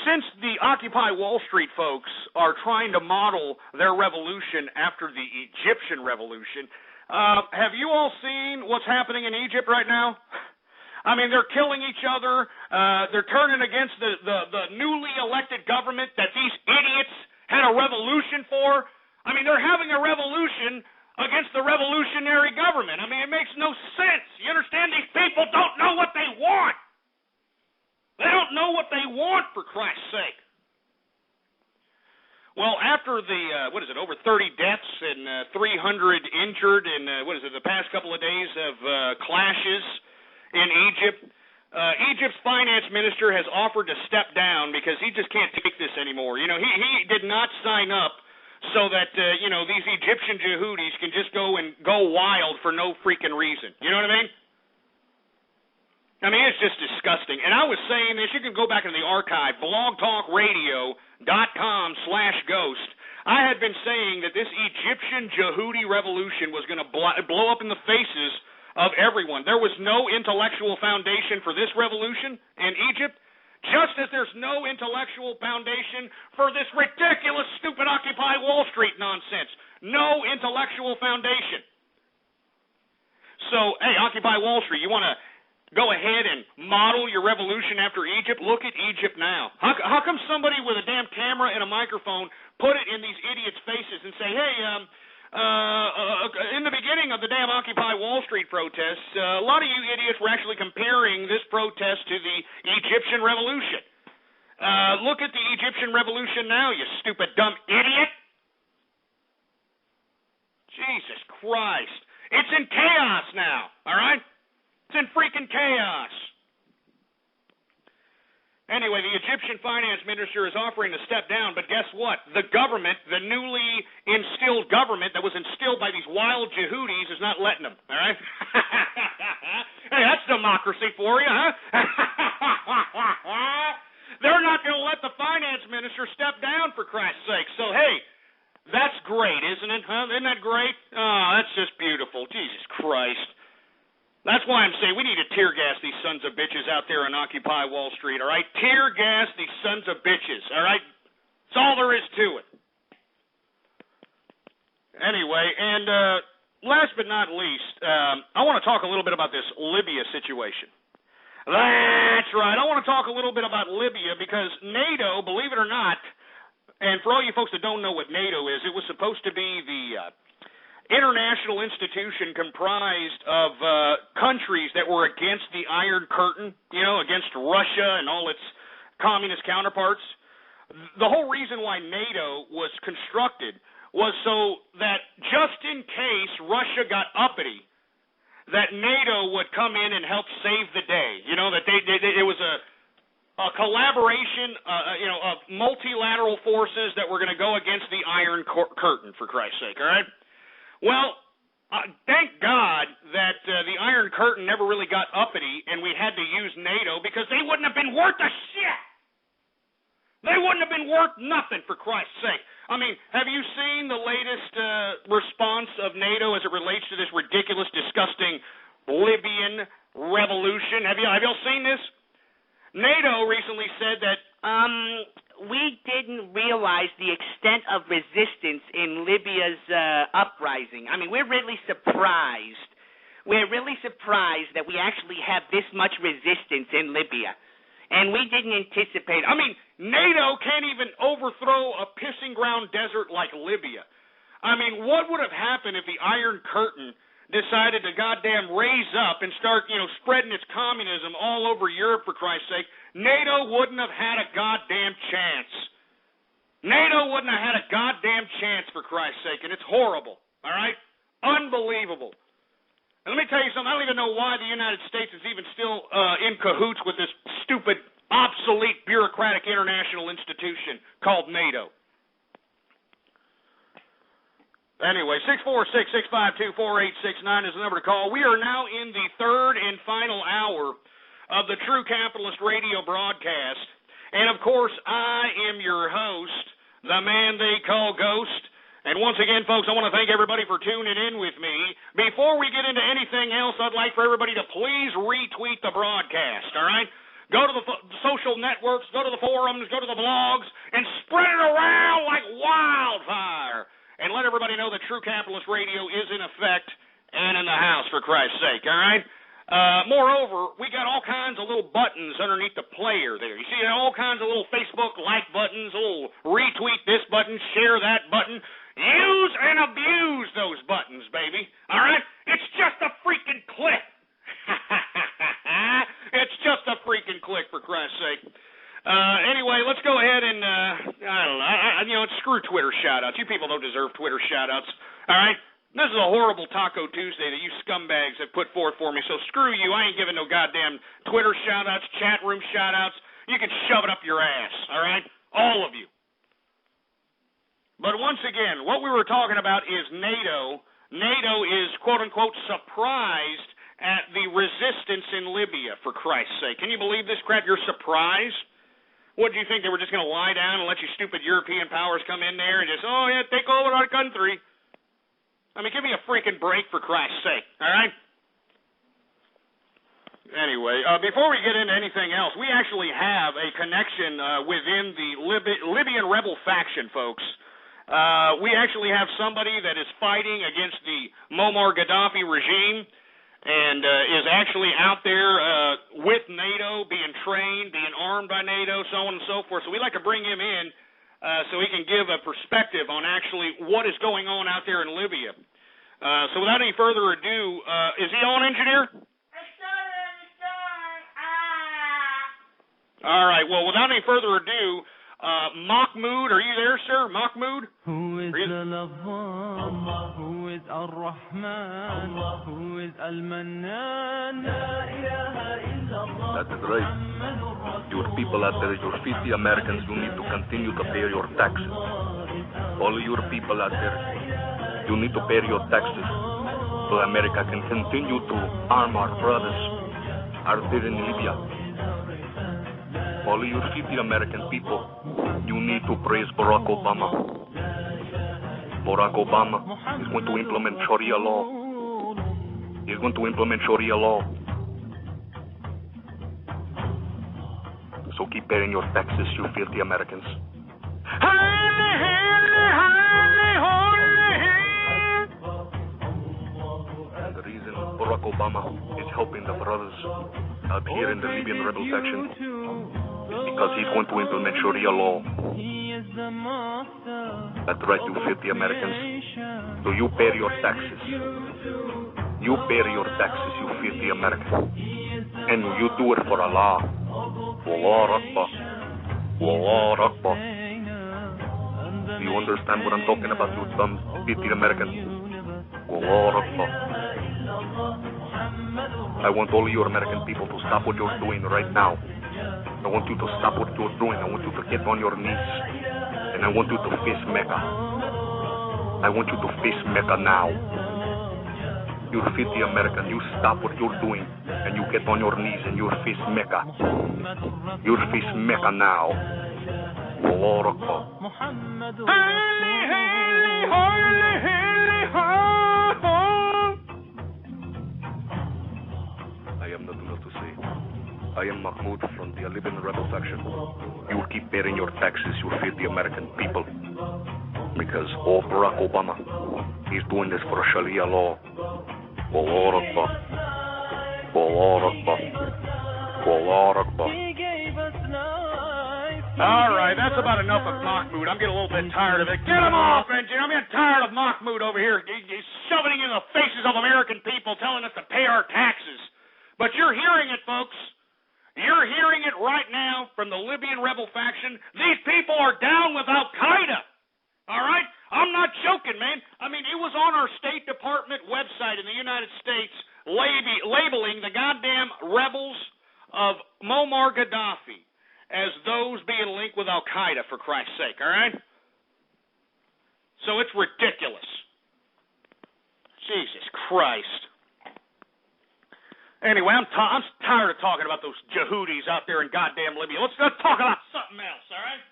Since the Occupy Wall Street folks are trying to model their revolution after the Egyptian revolution, have you all seen what's happening in Egypt right now? I mean, they're killing each other. They're turning against the newly elected government that these idiots had a revolution for. I mean, they're having a revolution against the revolutionary government. I mean, it makes no sense. You understand? These people don't know what they want. They don't know what they want, for Christ's sake. Well, after the, over 30 deaths and 300 injured in, the past couple of days of clashes in Egypt, Egypt's finance minister has offered to step down because he just can't take this anymore. He did not sign up so that, these Egyptian Jahooties can just go wild for no freaking reason. You know what I mean? I mean, it's just disgusting. And I was saying this, you can go back into the archive, blogtalkradio.com/ghost. I had been saying that this Egyptian Jahootie revolution was going to blow up in the faces of everyone. There was no intellectual foundation for this revolution in Egypt, just as there's no intellectual foundation for this ridiculous, stupid Occupy Wall Street nonsense. No intellectual foundation. So, hey, Occupy Wall Street, you want to go ahead and model your revolution after Egypt? Look at Egypt now. How come somebody with a damn camera and a microphone put it in these idiots' faces and say, hey, in the beginning of the damn Occupy Wall Street protests, a lot of you idiots were actually comparing this protest to the Egyptian revolution. Look at the Egyptian revolution now, you stupid, dumb idiot. Jesus Christ. It's in chaos now, all right? It's in freaking chaos. Anyway, the Egyptian finance minister is offering to step down, but guess what? The government, the newly instilled government that was instilled by these wild Jahooties is not letting them, all right? Hey, that's democracy for you, huh? They're not going to let the finance minister step down, for Christ's sake. So, hey, that's great, isn't it? Huh? Isn't that great? Oh, that's just beautiful. Jesus Christ. That's why I'm saying we need to tear gas these sons of bitches out there on Occupy Wall Street, all right? Tear gas these sons of bitches, all right? That's all there is to it. Anyway, and last but not least, I want to talk a little bit about this Libya situation. That's right. I want to talk a little bit about Libya because NATO, believe it or not, and for all you folks that don't know what NATO is, it was supposed to be the international institution comprised of countries that were against the Iron Curtain, against Russia and all its communist counterparts. The whole reason why NATO was constructed was so that just in case Russia got uppity, that NATO would come in and help save the day. That it was a collaboration, of multilateral forces that were going to go against the Iron Curtain, for Christ's sake, all right? Well, thank God that the Iron Curtain never really got uppity and we had to use NATO because they wouldn't have been worth a shit. They wouldn't have been worth nothing, for Christ's sake. I mean, have you seen the latest response of NATO as it relates to this ridiculous, disgusting Libyan revolution? Have y'all seen this? NATO recently said that we didn't realize the extent of resistance in Libya's uprising. I mean, we're really surprised. We're really surprised that we actually have this much resistance in Libya. And we didn't anticipate. I mean, NATO can't even overthrow a pissing ground desert like Libya. I mean, what would have happened if the Iron Curtain decided to goddamn raise up and start, spreading its communism all over Europe, for Christ's sake? NATO wouldn't have had a goddamn chance. NATO wouldn't have had a goddamn chance, for Christ's sake, and it's horrible, all right? Unbelievable. And let me tell you something, I don't even know why the United States is even still in cahoots with this stupid, obsolete, bureaucratic international institution called NATO. Anyway, 646-652-4869 is the number to call. We are now in the third and final hour of the True Capitalist Radio broadcast. And, of course, I am your host, the man they call Ghost. And once again, folks, I want to thank everybody for tuning in with me. Before we get into anything else, I'd like for everybody to please retweet the broadcast, all right? go to the social networks, go to the forums, go to the blogs, and spread it around like wildfire. And let everybody know that True Capitalist Radio is in effect and in the house, for Christ's sake, all right? Moreover, we got all kinds of little buttons underneath the player there. You see all kinds of little Facebook like buttons, a little retweet this button, share that button. Use and abuse those buttons, baby, all right? It's just a freaking click. It's just a freaking click, for Christ's sake. Anyway, let's go ahead and, I don't know, screw Twitter shout-outs. You people don't deserve Twitter shout-outs, all right? This is a horrible Taco Tuesday that you scumbags have put forth for me, so screw you. I ain't giving no goddamn Twitter shout-outs, chat room shout-outs. You can shove it up your ass, all right? All of you. But once again, what we were talking about is NATO. NATO is, quote-unquote, surprised at the resistance in Libya, for Christ's sake. Can you believe this crap? You're surprised? What, do you think they were just going to lie down and let you stupid European powers come in there and just, oh, yeah, take over our country? I mean, give me a freaking break, for Christ's sake, all right? Anyway, before we get into anything else, we actually have a connection within the Libyan rebel faction, folks. We actually have somebody that is fighting against the Muammar Gaddafi regime and is actually out there with NATO, being trained, being armed by NATO, so on and so forth. So we'd like to bring him in so he can give a perspective on actually what is going on out there in Libya. So without any further ado, is he on, engineer? All right, well, without any further ado, Mahmoud, are you there, sir? Mahmoud? Who is the Allah? Who is Ar-Rahman? Who is Al-Mannan? That is right. Your people out there, your 50 Americans, you need to continue to pay your taxes. All your people out there, you need to pay your taxes so America can continue to arm our brothers out there in Libya. All you 50 American people, you need to praise Barack Obama. Barack Obama is going to implement Sharia law. He's going to implement Sharia law. So keep paying your taxes, you filthy Americans. And the reason Barack Obama is helping the brothers out here in the Libyan rebel faction is because he's going to implement Sharia law. That's right, you filthy Americans. So you pay your taxes. You pay your taxes, you filthy Americans. And you do it for Allah. Wallah Akbar. Wallah Akbar. Do you understand what I'm talking about, you dumb filthy Americans? Wallah Akbar. I want all you American people to stop what you're doing right now. I want you to stop what you're doing. I want you to get on your knees. And I want you to face Mecca. I want you to face Mecca now. You filthy American, you stop what you're doing and you get on your knees and you face Mecca. You face Mecca now. Allah Akbar. I have nothing else to say. I am Mahmoud from the Libyan rebel faction. You will keep paying your taxes, you filthy American people. Because Barack Obama, he's doing this for Sharia law. Allah Akbar. Allah Akbar. Allah Akbar. All right, that's about enough of Mahmoud. I'm getting a little bit tired of it. Get him off, engineer. I'm getting tired of Mahmoud over here. He's shoving it in the faces of American people, telling us to pay our taxes. But you're hearing it, folks. You're hearing it right now from the Libyan rebel faction. These people are down with Al-Qaeda. All right? I'm not joking, man. I mean, it was on our State Department website in the United States labeling the goddamn rebels of Muammar Gaddafi as those being linked with Al-Qaeda, for Christ's sake, all right? So it's ridiculous. Jesus Christ. Anyway, I'm tired of talking about those Jahooties out there in goddamn Libya. Let's talk about something else, all right?